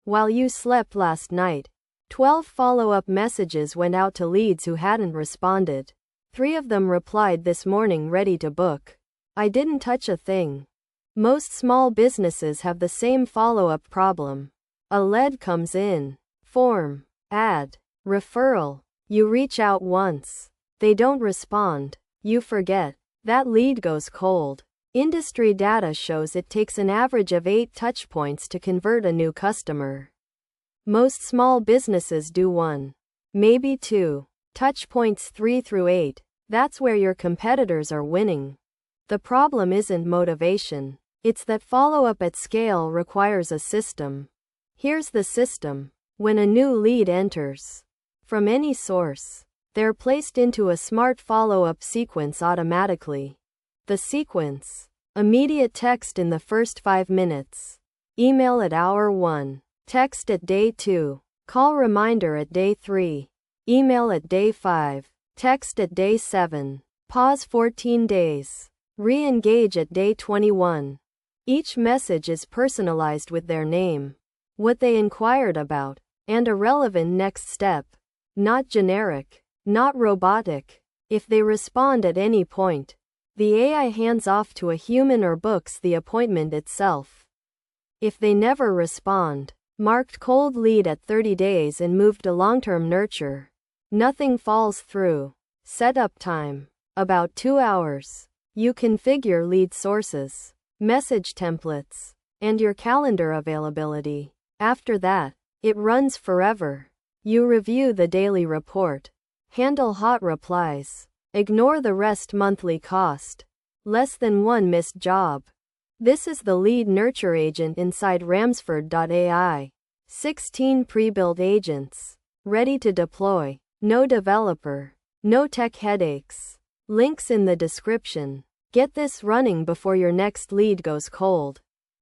While you slept last night, 12 follow-up messages went out to leads who hadn't responded. 3 of them replied this morning ready to book. I didn't touch a thing. Most small businesses have the same follow-up problem. A lead comes in. Form. Ad. Referral. You reach out once. They don't respond. You forget. That lead goes cold. Industry data shows it takes an average of 8 touchpoints to convert a new customer. Most small businesses do 1, maybe 2 touchpoints 3 through 8. That's where your competitors are winning. The problem isn't motivation. It's that follow-up at scale requires a system. Here's the system. When a new lead enters from any source, they're placed into a smart follow-up sequence automatically. The sequence: immediate text in the first 5 minutes, email at hour 1, text at day 2, call reminder at day 3, email at day 5, text at day 7, pause 14 days, re-engage at day 21. Each message is personalized with their name, what they inquired about, and a relevant next step. Not generic, not robotic. If they respond at any point, the AI hands off to a human or books the appointment itself. If they never respond, marked cold lead at 30 days and moved to long-term nurture. Nothing falls through. Setup time: about 2 hours. You configure lead sources, message templates, and your calendar availability. After that, it runs forever. You review the daily report. Handle hot replies. Ignore the rest. Monthly cost: less than 1 missed job. This is the lead nurture agent inside Ramsford.ai. 16 pre-built agents, ready to deploy. No developer, no tech headaches. Links in the description. Get this running before your next lead goes cold.